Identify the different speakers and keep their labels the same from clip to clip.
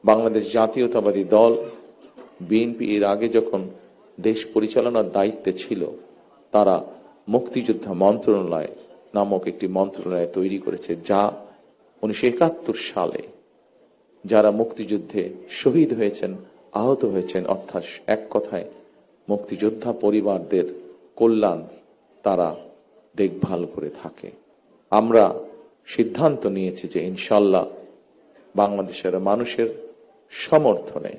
Speaker 1: বাংলাদেশ জাতীয়তাবাদী দল বিএনপি এর আগে যখন দেশ পরিচালনার দায়িত্বে ছিল, তারা মুক্তিযোদ্ধা মন্ত্রণালয় নামক একটি মন্ত্রণালয় তৈরি করেছে, যা 1971 সালে যারা মুক্তিযুদ্ধে শহীদ হয়েছেন, আহত হয়েছেন, অর্থাৎ এক কথায় মুক্তিযোদ্ধা পরিবারদের কল্যাণ তারা দেখভাল করে থাকে। আমরা সিদ্ধান্ত নিয়েছি যে ইনশাল্লাহ বাংলাদেশের মানুষের সমর্থনে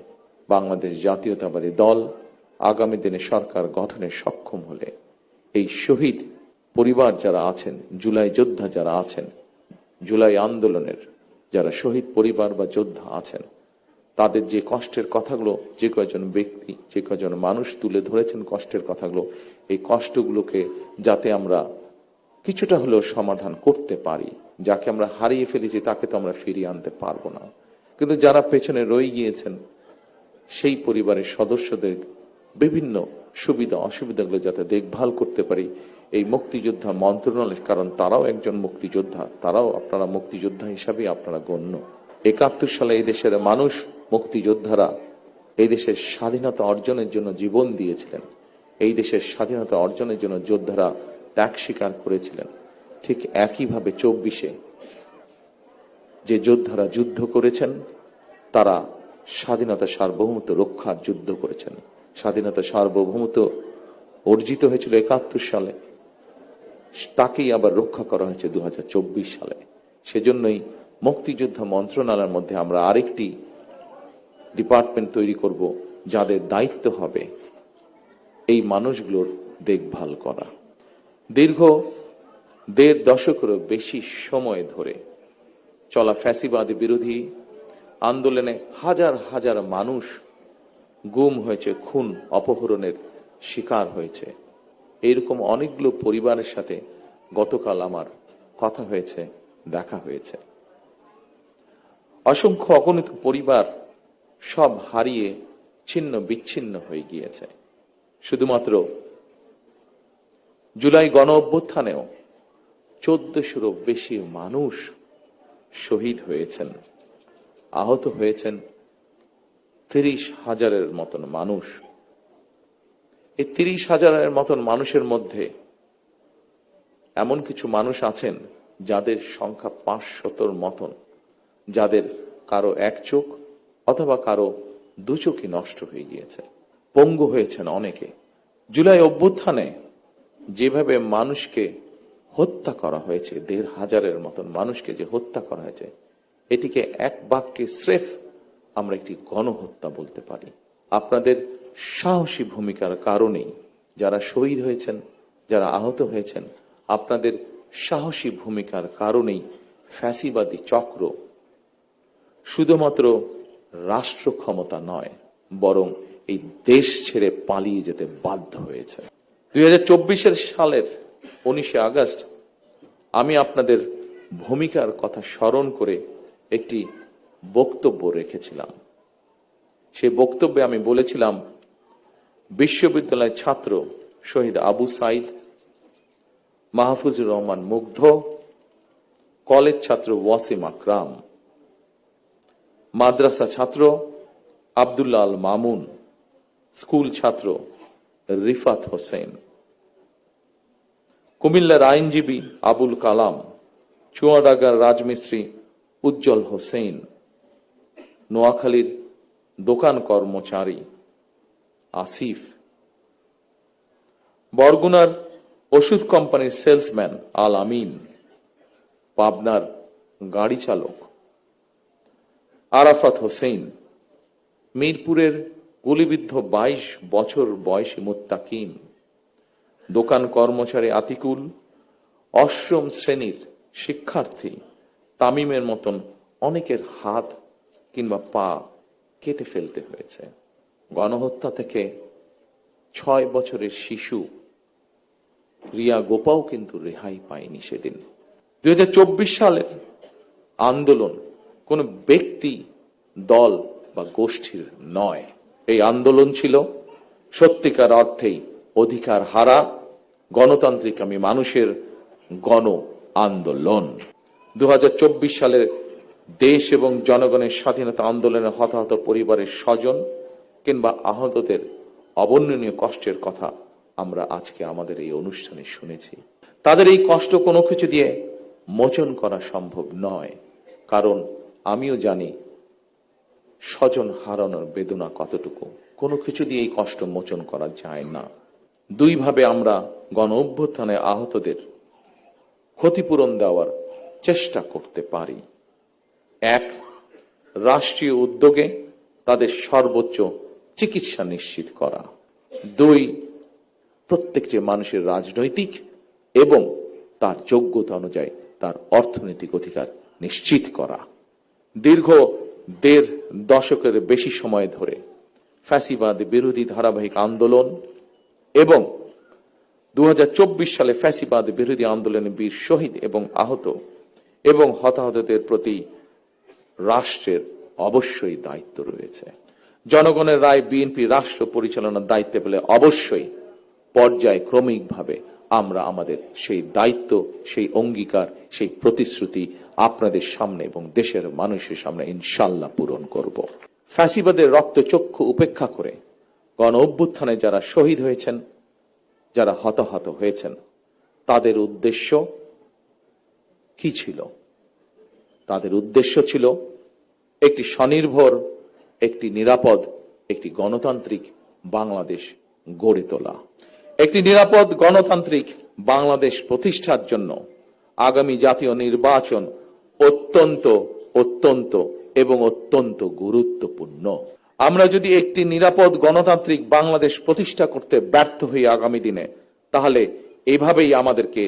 Speaker 1: বাংলাদেশ জাতীয়তাবাদী দল আগামী দিনে সরকার গঠনে সক্ষম হলে এই শহীদ পরিবার যারা আছেন, জুলাই যোদ্ধা যারা আছেন, জুলাই আন্দোলনের যারা শহীদ পরিবার বা যোদ্ধা আছেন, তাদের যে কষ্টের কথাগুলো যে কয়েকজন ব্যক্তি, যে কয়েকজন মানুষ তুলে ধরেছেন কষ্টের কথাগুলো, এই কষ্টগুলোকে যাতে আমরা কিছুটা হলেও সমাধান করতে পারি। যাকে আমরা হারিয়ে ফেলেছি তাকে তো আমরা ফিরিয়ে আনতে পারবো না, কিন্তু যারা পেছনে রয়ে গিয়েছেন সেই পরিবারের সদস্যদের বিভিন্ন সুবিধা অসুবিধাগুলো যাতে দেখভাল করতে পারি এই মুক্তিযোদ্ধা মন্ত্রণালয়, কারণ তারাও একজন মুক্তিযোদ্ধা, তারাও আপনারা মুক্তিযোদ্ধা হিসাবে আপনারা গণ্য। 71 সালে এই দেশের মানুষ, মুক্তিযোদ্ধারা এই দেশের স্বাধীনতা অর্জনের জন্য জীবন দিয়েছিলেন, এই দেশের স্বাধীনতা অর্জনের জন্য যোদ্ধারা ত্যাগ স্বীকার করেছিলেন। ঠিক একইভাবে 24-এ যে যোদ্ধারা যুদ্ধ করেছেন, তারা স্বাধীনতা সার্বভৌমত্ব রক্ষার যুদ্ধ করেছেন। স্বাধীনতা সার্বভৌমত্ব অর্জিত হয়েছিল 71 সালে, তাকেই আবার রক্ষা করা হয়েছে 2024 সালে। সেজন্যই মুক্তিযোদ্ধা মন্ত্রণালয়ের মধ্যে আমরা আরেকটি ডিপার্টমেন্ট তৈরি করব, যাদের দায়িত্ব হবে এই মানুষগুলোর দেখভাল করা। দীর্ঘ 1.5 দশকেরও বেশি সময় ধরে চলা ফ্যাসিবাদী বিরোধী আন্দোলনে হাজার হাজার মানুষ গুম হয়েছে, খুন অপহরণের শিকার হয়েছে। এইরকম অনেকগুলো পরিবারের সাথে গতকাল আমার কথা হয়েছে, দেখা হয়েছে। অসংখ্য অগণিত পরিবার সব হারিয়ে ছিন্ন বিচ্ছিন্ন হয়ে গিয়েছে। শুধুমাত্র জুলাই গণ অভ্যুত্থানেও 1400-রও বেশি মানুষ শহীদ হয়েছেন, আহত হয়েছেন 30,000-এর মতন মানুষ। এই 30,000-এর মতন মানুষের মধ্যে এমন কিছু মানুষ আছেন যাদের সংখ্যা 500-র মতন, যাদের কারো এক চোখ অথবা কারো 2 চোখই নষ্ট হয়ে গিয়েছে, পঙ্গু হয়েছেন অনেকে। জুলাই অভ্যুত্থানে যেভাবে মানুষকে হত্যা করা হয়েছে, 1,500-এর মতন মানুষকে যে হত্যা করা হয়েছে, এটিকে এক বাক্যে স্রেফ আমরা একটি গণহত্যা বলতে পারি। আপনাদের সাহসী ভূমিকার কারণেই যারা শহীদ হয়েছেন, যারা আহত হয়েছেন, আপনাদের সাহসী ভূমিকার কারণেই ফ্যাসিবাদী চক্র শুধুমাত্র রাষ্ট্র ক্ষমতা নয়, বরং এই দেশ ছেড়ে পালিয়ে যেতে বাধ্য হয়েছে। 2024 সালের 19 আগস্ট আমি আপনাদের ভূমিকার কথা স্মরণ করে একটি বক্তব্য রেখেছিলাম। সেই বক্তব্যে আমি বলেছিলাম, বিশ্ববিদ্যালয়ের ছাত্র শহীদ আবু সাইদ, মাহফুজুর রহমান মুগ্ধ, কলেজ ছাত্র ওয়াসিম আকরাম, মাদ্রাসা ছাত্র আব্দুল্লাহ আল মামুন, স্কুল ছাত্র রিফাত হোসেন, কুমিল্লার আইনজীবী আবুল কালাম, চুয়াডাঙ্গার রাজমিস্ত্রি উজ্জ্বল হোসেন, নোয়াখালীর দোকান কর্মচারী আসিফ, বরগুনার ওষুধ কোম্পানির সেলসম্যান আল আমিন, পাবনার গাড়ি চালক আরাফাত হোসেন, মিরপুরের গুলিবিদ্ধ 22 বছর বয়সী মুত্তাকিম, দোকান কর্মচারী আতিকুল, অষ্টম শ্রেণীর শিক্ষার্থী তামিমের মতন অনেকের হাত কিংবা পা কেটে ফেলতে হয়েছে। গণহত্যা থেকে 6 বছরের শিশু রিয়া গোপাও কিন্তু রেহাই পায়নি সেদিন। 2024 সালের আন্দোলন কোন ব্যক্তি, দল বা গোষ্ঠীর নয়। এই আন্দোলন ছিল সত্যিকার অর্থেই অধিকার হারা গণতান্ত্রিক মানুষের গণ আন্দোলন। 2024 সালের দেশ এবং জনগণের স্বাধীনতা আন্দোলনে হতাহত পরিবারের স্বজন কিংবা আহতদের অবর্ণনীয় কষ্টের কথা আমরা আজকে আমাদের এই অনুষ্ঠানে শুনেছি। তাদের এই কষ্ট কোনো কিছু দিয়ে মোচন করা সম্ভব নয়, কারণ আমিও জানি স্বজন হারানোর বেদনা কতটুকু। কোনো কিছু দিয়ে এই কষ্ট মোচন করা যায় না। দুইভাবে আমরা গণ অভ্যুত্থানে আহতদের ক্ষতিপূরণ দেওয়ার চেষ্টা করতে পারি। এক, রাষ্ট্রীয় উদ্যোগে তাদের সর্বোচ্চ চিকিৎসা নিশ্চিত করা। দুই, প্রত্যেকটি মানুষের রাজনৈতিক এবং তার যোগ্যতা অনুযায়ী তার অর্থনৈতিক অধিকার নিশ্চিত করা। দীর্ঘ ১.৫ দশকের বেশি সময় ধরে ফ্যাসিবাদ বিরোধী ধারাবাহিক আন্দোলন এবং ২০২৪ সালে ফ্যাসিবাদ বিরোধী আন্দোলনে বীর শহীদ এবং আহত এবং হতাহতদের প্রতি রাষ্ট্রের অবশ্যই দায়িত্ব রয়েছে। জনগণের রায় বিএনপি রাষ্ট্র পরিচালনার দায়িত্বে পেলে অবশ্যই পর্যায়ক্রমিকভাবে আমরা আমাদের সেই দায়িত্ব, সেই অঙ্গীকার, সেই প্রতিশ্রুতি আপনাদের সামনে এবং দেশের মানুষের সামনে ইনশাল্লাহ পূরণ করব। ফ্যাসিবাদের রক্তচক্ষু উপেক্ষা করে গণ অভ্যুত্থানে যারা শহীদ হয়েছেন, যারা হতাহত হয়েছেন, তাদের উদ্দেশ্য কি ছিল? তাদের উদ্দেশ্য ছিল একটি স্বনির্ভর, একটি নিরাপদ, একটি গণতান্ত্রিক বাংলাদেশ গড়ে তোলা। একটি নিরাপদ গণতান্ত্রিক বাংলাদেশ প্রতিষ্ঠার জন্য আগামী জাতীয় নির্বাচন অত্যন্ত অত্যন্ত এবং অত্যন্ত গুরুত্বপূর্ণ। আমরা যদি একটি নিরাপদ গণতান্ত্রিক বাংলাদেশ প্রতিষ্ঠা করতে ব্যর্থ হই আগামী দিনে, তাহলে এভাবেই আমাদেরকে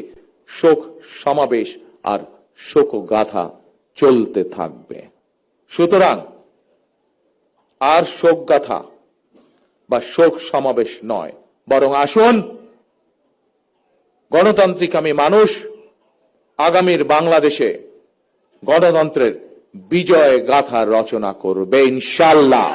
Speaker 1: শোক সমাবেশ আর শোকগাথা চলতে থাকবে। সুতরাং আর শোকগাথা বা শোক সমাবেশ নয়, বরং আসুন গণতান্ত্রিক আমি মানুষ আগামীর বাংলাদেশে গণতন্ত্রের বিজয় গাথা রচনা করবে ইনশাআল্লাহ।